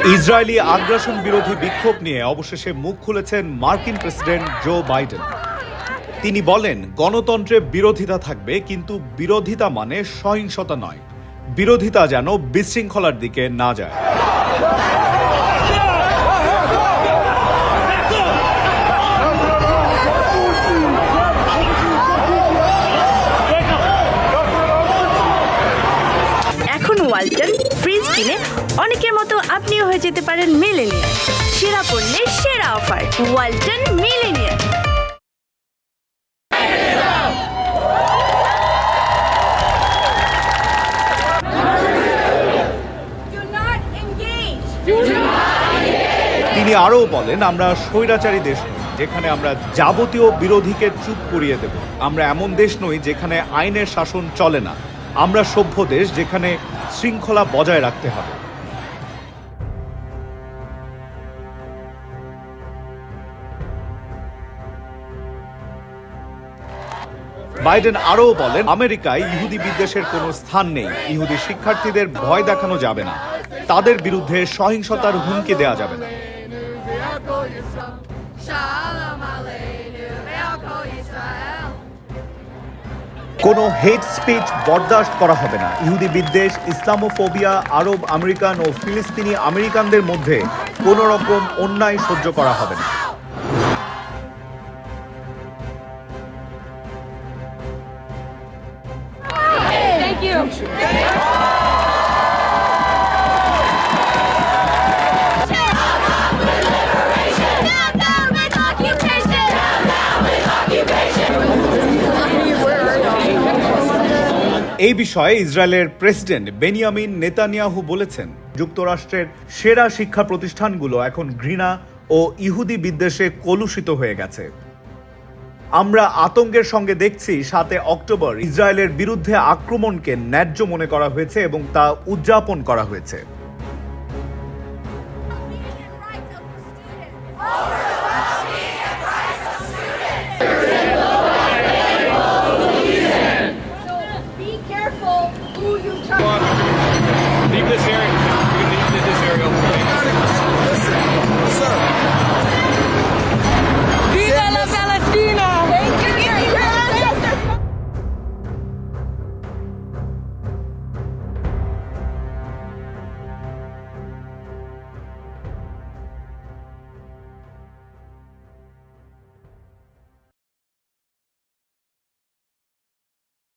Israeli আগ্রাসন বিরোধী বিক্ষোভ নিয়ে অবশেষে মুখ খুলেছেন মার্কিন প্রেসিডেন্ট জো বাইডেন। তিনি বলেন, গণতন্ত্রের বিরোধিতা থাকবে, কিন্তু বিরোধিতা মানে সহিংসতা নয়। বিরোধিতা যেন বিশৃঙ্খলার দিকে না যায়। এখন ওয়ালটন ফ্রিজ কিনে অনেকের মতো আপনিও হয়ে যেতে পারেন মিলেনিয়ার। সেরা পণ্যের সেরা অফার, ওয়ালটন মিলেনিয়ার। তিনি আরও বলেন, আমরা স্বৈরাচারী দেশ নই যেখানে আমরা যাবতীয় বিরোধীকে চুপ করিয়ে দেব। আমরা এমন দেশ নই যেখানে আইনের শাসন চলে না। আমরা সভ্য দেশ যেখানে শৃঙ্খলা বজায় রাখতে হবে। বাইডেন আরও বলেন, আমেরিকায় ইহুদি বিদ্বেষের কোনো স্থান নেই। ইহুদি শিক্ষার্থীদের ভয় দেখানো যাবে না। তাদের বিরুদ্ধে সহিংসতার হুমকি দেওয়া যাবে না। কোনো হেট স্পিচ বরদাস্ত করা হবে না। ইহুদি বিদ্বেষ, ইসলামোফোবিয়া, আরব আমেরিকান ও ফিলিস্তিনি আমেরিকানদের মধ্যে কোনো রকম অন্যায় সহ্য করা হবে না। এই বিষয়ে ইসরায়েলের প্রেসিডেন্ট বেনিয়ামিন নেতানিয়াহু বলেছেন, যুক্তরাষ্ট্রের সেরা শিক্ষা প্রতিষ্ঠানগুলো এখন ঘৃণা ও ইহুদি বিদ্বেষে কলুষিত হয়ে গেছে। আমরা আতঙ্কের সঙ্গে দেখছি 7 অক্টোবর ইসরায়েলের বিরুদ্ধে আক্রমণকে ন্যায্য মনে করা হয়েছে এবং তা উদযাপন করা হয়েছে।